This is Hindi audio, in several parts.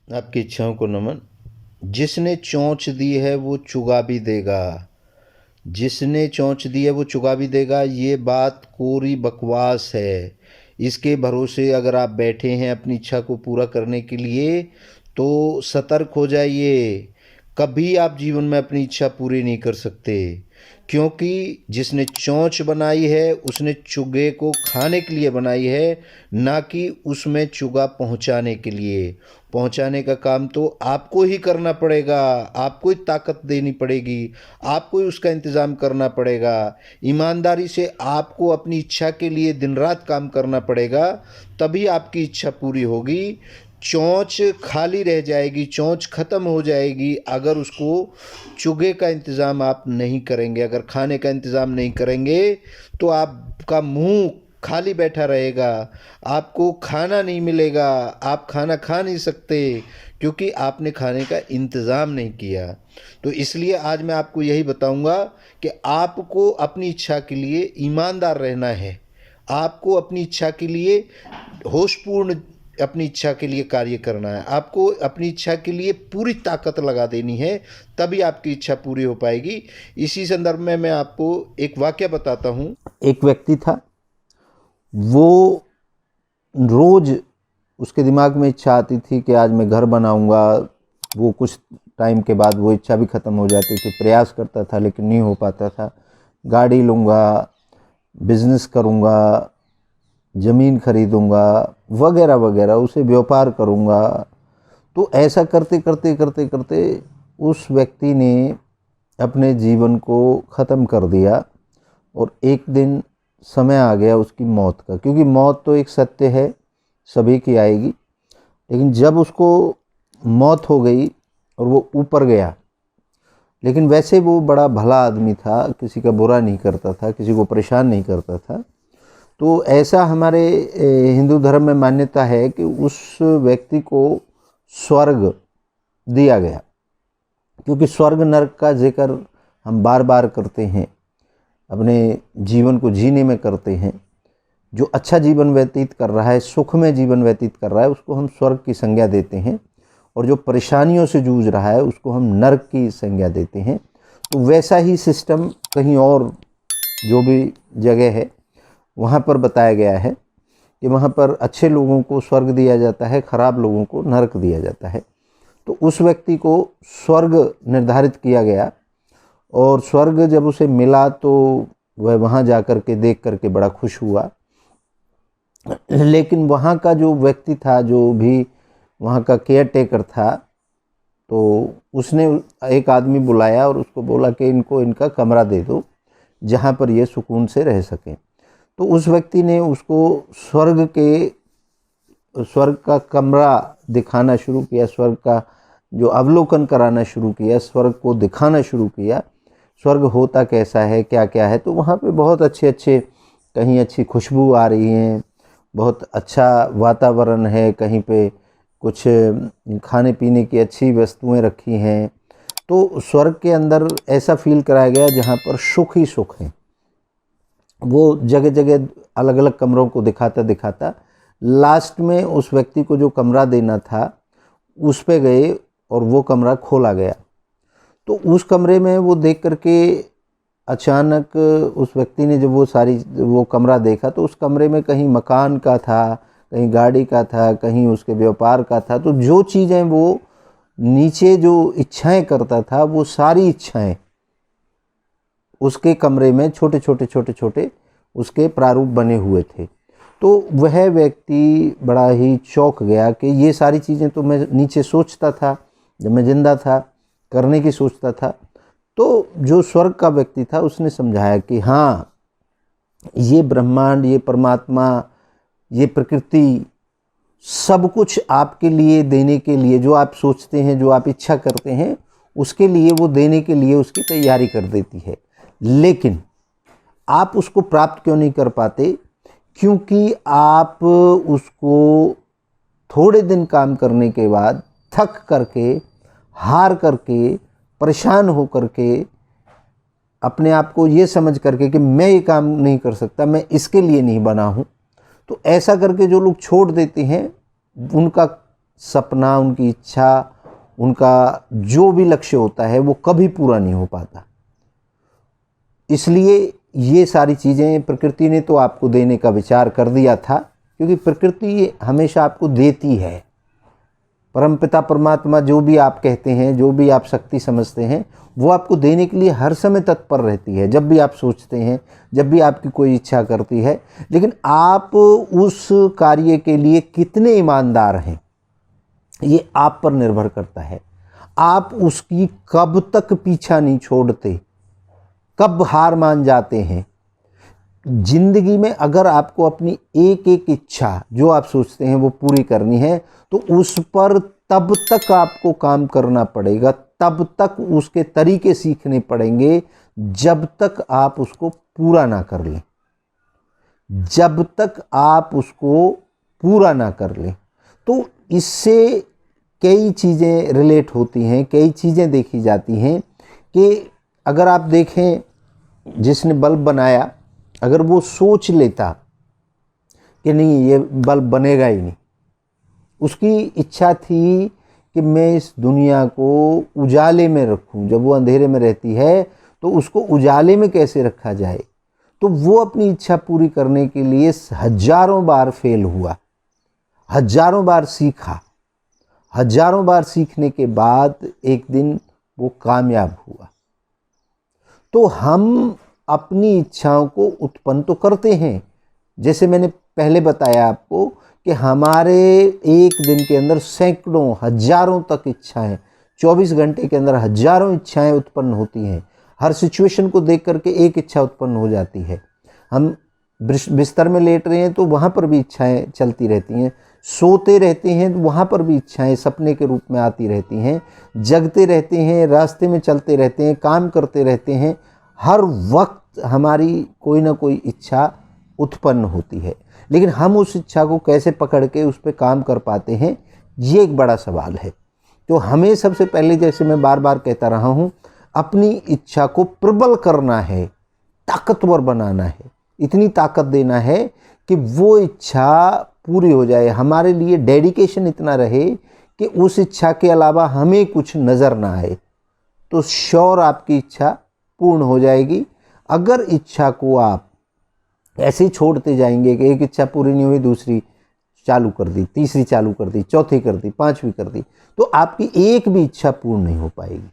आपकी इच्छाओं को नमन। जिसने चोंच दी है वो चुगा भी देगा। जिसने चोंच दी है वो चुगा भी देगा, ये बात कोरी बकवास है। इसके भरोसे अगर आप बैठे हैं अपनी इच्छा को पूरा करने के लिए तो सतर्क हो जाइए। कभी आप जीवन में अपनी इच्छा पूरी नहीं कर सकते, क्योंकि जिसने चोंच बनाई है उसने चुगे को खाने के लिए बनाई है, ना कि उसमें चुगा पहुंचाने के लिए। पहुंचाने का काम तो आपको ही करना पड़ेगा, आपको ही ताकत देनी पड़ेगी, आपको ही उसका इंतज़ाम करना पड़ेगा। ईमानदारी से आपको अपनी इच्छा के लिए दिन रात काम करना पड़ेगा, तभी आपकी इच्छा पूरी होगी। चोंच खाली रह जाएगी, चोंच ख़त्म हो जाएगी अगर उसको चुगे का इंतज़ाम आप नहीं करेंगे, अगर खाने का इंतज़ाम नहीं करेंगे तो आपका मुंह खाली बैठा रहेगा, आपको खाना नहीं मिलेगा, आप खाना खा नहीं सकते, क्योंकि आपने खाने का इंतज़ाम नहीं किया। तो इसलिए आज मैं आपको यही बताऊंगा कि आपको अपनी इच्छा के लिए ईमानदार रहना है। आपको अपनी इच्छा के लिए होशपूर्ण अपनी इच्छा के लिए कार्य करना है, आपको अपनी इच्छा के लिए पूरी ताकत लगा देनी है, तभी आपकी इच्छा पूरी हो पाएगी। इसी संदर्भ में मैं आपको एक वाक्य बताता हूँ। एक व्यक्ति था, वो रोज़ उसके दिमाग में इच्छा आती थी कि आज मैं घर बनाऊंगा। वो कुछ टाइम के बाद वो इच्छा भी ख़त्म हो जाती थी, प्रयास करता था लेकिन नहीं हो पाता था। गाड़ी लूँगा, बिजनेस करूँगा, ज़मीन खरीदूँगा, वगैरह वगैरह, उसे व्यापार करूँगा। तो ऐसा करते करते करते करते उस व्यक्ति ने अपने जीवन को ख़त्म कर दिया। और एक दिन समय आ गया उसकी मौत का, क्योंकि मौत तो एक सत्य है, सभी की आएगी। लेकिन जब उसको मौत हो गई और वो ऊपर गया, लेकिन वैसे वो बड़ा भला आदमी था, किसी का बुरा नहीं करता था, किसी को परेशान नहीं करता था। तो ऐसा हमारे हिंदू धर्म में मान्यता है कि उस व्यक्ति को स्वर्ग दिया गया, क्योंकि स्वर्ग नरक का जिक्र हम बार बार करते हैं, अपने जीवन को जीने में करते हैं। जो अच्छा जीवन व्यतीत कर रहा है, सुख में जीवन व्यतीत कर रहा है, उसको हम स्वर्ग की संज्ञा देते हैं, और जो परेशानियों से जूझ रहा है उसको हम नरक की संज्ञा देते हैं। तो वैसा ही सिस्टम कहीं और जो भी जगह है वहाँ पर बताया गया है कि वहाँ पर अच्छे लोगों को स्वर्ग दिया जाता है, खराब लोगों को नरक दिया जाता है। तो उस व्यक्ति को स्वर्ग निर्धारित किया गया, और स्वर्ग जब उसे मिला तो वह वहाँ जा कर के देख करके बड़ा खुश हुआ। लेकिन वहाँ का जो व्यक्ति था, जो भी वहाँ का केयर टेकर था, तो उसने एक आदमी बुलाया और उसको बोला कि इनको इनका कमरा दे दो जहाँ पर ये सुकून से रह सकें। तो उस व्यक्ति ने उसको स्वर्ग का कमरा दिखाना शुरू किया, स्वर्ग का जो अवलोकन कराना शुरू किया, स्वर्ग को दिखाना शुरू किया, स्वर्ग होता कैसा है, क्या क्या है। तो वहाँ पे बहुत अच्छे अच्छे, कहीं अच्छी खुशबू आ रही है, बहुत अच्छा वातावरण है, कहीं पे कुछ खाने पीने की अच्छी वस्तुएं रखी हैं। तो स्वर्ग के अंदर ऐसा फील कराया गया जहाँ पर सुख ही सुख है। वो जगह जगह अलग अलग कमरों को दिखाता दिखाता लास्ट में उस व्यक्ति को जो कमरा देना था उस पे गए, और वो कमरा खोला गया। तो उस कमरे में वो देख करके अचानक उस व्यक्ति ने जब वो कमरा देखा, तो उस कमरे में कहीं मकान का था, कहीं गाड़ी का था, कहीं उसके व्यापार का था। तो जो चीज़ें वो नीचे जो इच्छाएं करता था, वो सारी इच्छाएं उसके कमरे में छोटे छोटे छोटे छोटे उसके प्रारूप बने हुए थे। तो वह व्यक्ति बड़ा ही चौंक गया कि ये सारी चीज़ें तो मैं नीचे सोचता था, जब मैं जिंदा था करने की सोचता था। तो जो स्वर्ग का व्यक्ति था उसने समझाया कि हाँ, ये ब्रह्मांड, ये परमात्मा, ये प्रकृति, सब कुछ आपके लिए देने के लिए, जो आप सोचते हैं, जो आप इच्छा करते हैं, उसके लिए वो देने के लिए उसकी तैयारी कर देती है। लेकिन आप उसको प्राप्त क्यों नहीं कर पाते? क्योंकि आप उसको थोड़े दिन काम करने के बाद थक करके, हार करके, परेशान हो करके, अपने आप को ये समझ करके कि मैं ये काम नहीं कर सकता, मैं इसके लिए नहीं बना हूँ, तो ऐसा करके जो लोग छोड़ देते हैं, उनका सपना, उनकी इच्छा, उनका जो भी लक्ष्य होता है वो कभी पूरा नहीं हो पाता। इसलिए ये सारी चीज़ें प्रकृति ने तो आपको देने का विचार कर दिया था, क्योंकि प्रकृति हमेशा आपको देती है। परमपिता परमात्मा जो भी आप कहते हैं, जो भी आप शक्ति समझते हैं, वो आपको देने के लिए हर समय तत्पर रहती है, जब भी आप सोचते हैं, जब भी आपकी कोई इच्छा करती है। लेकिन आप उस कार्य के लिए कितने ईमानदार हैं, ये आप पर निर्भर करता है। आप उसकी कब तक पीछा नहीं छोड़ते, कब हार मान जाते हैं। जिंदगी में अगर आपको अपनी एक एक इच्छा जो आप सोचते हैं वो पूरी करनी है, तो उस पर तब तक आपको काम करना पड़ेगा, तब तक उसके तरीके सीखने पड़ेंगे, जब तक आप उसको पूरा ना कर लें, जब तक आप उसको पूरा ना कर लें। तो इससे कई चीज़ें रिलेट होती हैं, कई चीज़ें देखी जाती हैं कि अगर आप देखें, जिसने बल्ब बनाया, अगर वो सोच लेता कि नहीं ये बल्ब बनेगा ही नहीं, उसकी इच्छा थी कि मैं इस दुनिया को उजाले में रखूं, जब वो अंधेरे में रहती है तो उसको उजाले में कैसे रखा जाए, तो वो अपनी इच्छा पूरी करने के लिए हजारों बार फेल हुआ, हजारों बार सीखा, हजारों बार सीखने के बाद एक दिन वो कामयाब हुआ। तो हम अपनी इच्छाओं को उत्पन्न तो करते हैं, जैसे मैंने पहले बताया आपको कि हमारे एक दिन के अंदर सैकड़ों हजारों तक इच्छाएं, 24 घंटे के अंदर हजारों इच्छाएं उत्पन्न होती हैं। हर सिचुएशन को देख करके एक इच्छा उत्पन्न हो जाती है। हम बिस्तर में लेट रहे हैं तो वहाँ पर भी इच्छाएं चलती रहती हैं, सोते रहते हैं तो वहाँ पर भी इच्छाएं सपने के रूप में आती रहती हैं, जगते रहते हैं, रास्ते में चलते रहते हैं, काम करते रहते हैं, हर वक्त हमारी कोई ना कोई इच्छा उत्पन्न होती है। लेकिन हम उस इच्छा को कैसे पकड़ के उस पर काम कर पाते हैं, ये एक बड़ा सवाल है। तो हमें सबसे पहले, जैसे मैं बार बार कहता रहा हूँ, अपनी इच्छा को प्रबल करना है, ताकतवर बनाना है, इतनी ताकत देना है कि वो इच्छा पूरी हो जाए। हमारे लिए डेडिकेशन इतना रहे कि उस इच्छा के अलावा हमें कुछ नज़र ना आए, तो श्योर आपकी इच्छा पूर्ण हो जाएगी। अगर इच्छा को आप ऐसे ही छोड़ते जाएंगे कि एक इच्छा पूरी नहीं हुई, दूसरी चालू कर दी, तीसरी चालू कर दी, चौथी कर दी, पांचवी कर दी, तो आपकी एक भी इच्छा पूर्ण नहीं हो पाएगी।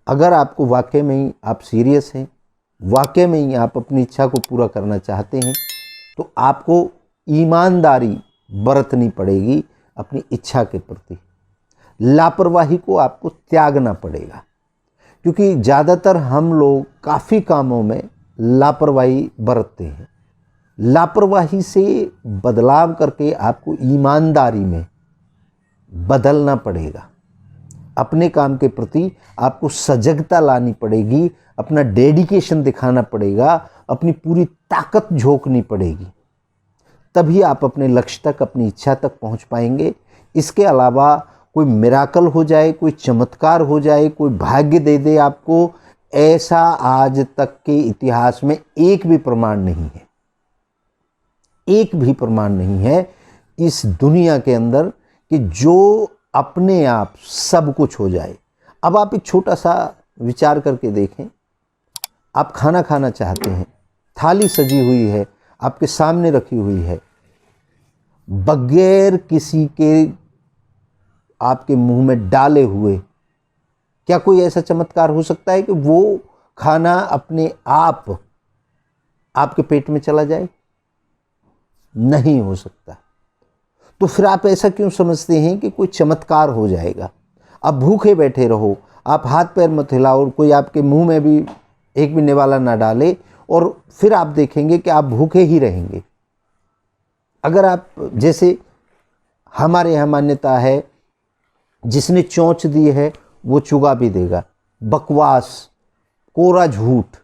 अगर आपको वाकई में ही आप सीरियस हैं, वाकई में ही आप अपनी इच्छा को पूरा करना चाहते हैं, तो आपको ईमानदारी बरतनी पड़ेगी अपनी इच्छा के प्रति। लापरवाही को आपको त्यागना पड़ेगा, क्योंकि ज़्यादातर हम लोग काफ़ी कामों में लापरवाही बरतते हैं। लापरवाही से बदलाव करके आपको ईमानदारी में बदलना पड़ेगा। अपने काम के प्रति आपको सजगता लानी पड़ेगी, अपना डेडिकेशन दिखाना पड़ेगा, अपनी पूरी ताकत झोंकनी पड़ेगी, तभी आप अपने लक्ष्य तक, अपनी इच्छा तक पहुंच पाएंगे। इसके अलावा कोई मिराकल हो जाए, कोई चमत्कार हो जाए, कोई भाग्य दे दे आपको, ऐसा आज तक के इतिहास में एक भी प्रमाण नहीं है, एक भी प्रमाण नहीं है इस दुनिया के अंदर कि जो अपने आप सब कुछ हो जाए। अब आप एक छोटा सा विचार करके देखें, आप खाना खाना चाहते हैं, थाली सजी हुई है, आपके सामने रखी हुई है, बगैर किसी के आपके मुंह में डाले हुए, क्या कोई ऐसा चमत्कार हो सकता है कि वो खाना अपने आप आपके पेट में चला जाए? नहीं हो सकता। तो फिर आप ऐसा क्यों समझते हैं कि कोई चमत्कार हो जाएगा? आप भूखे बैठे रहो, आप हाथ पैर मत हिलाओ और कोई आपके मुंह में भी एक भी निवाला ना डाले, और फिर आप देखेंगे कि आप भूखे ही रहेंगे। अगर आप, जैसे हमारे यहाँ मान्यता है, जिसने चोंच दी है वो चुगा भी देगा। बकवास, कोरा झूठ।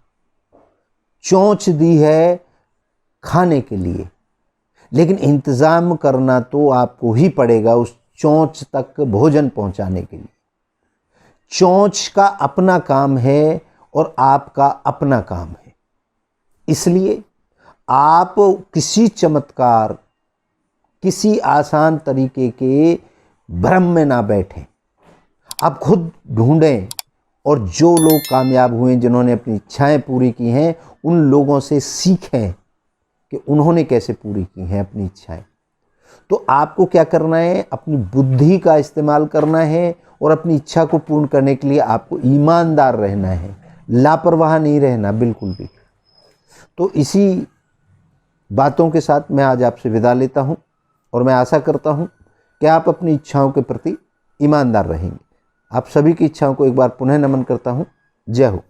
चोंच दी है खाने के लिए, लेकिन इंतज़ाम करना तो आपको ही पड़ेगा उस चोंच तक भोजन पहुंचाने के लिए। चोंच का अपना काम है और आपका अपना काम है। इसलिए आप किसी चमत्कार, किसी आसान तरीके के भ्रम में ना बैठें, आप खुद ढूंढें और जो लोग कामयाब हुए, जिन्होंने अपनी इच्छाएं पूरी की हैं, उन लोगों से सीखें कि उन्होंने कैसे पूरी की हैं अपनी इच्छाएं। तो आपको क्या करना है, अपनी बुद्धि का इस्तेमाल करना है और अपनी इच्छा को पूर्ण करने के लिए आपको ईमानदार रहना है, लापरवाह नहीं रहना बिल्कुल भी। तो इसी बातों के साथ मैं आज आपसे विदा लेता हूं और मैं आशा करता हूं कि आप अपनी इच्छाओं के प्रति ईमानदार रहेंगे। आप सभी की इच्छाओं को एक बार पुनः नमन करता हूं। जय हो।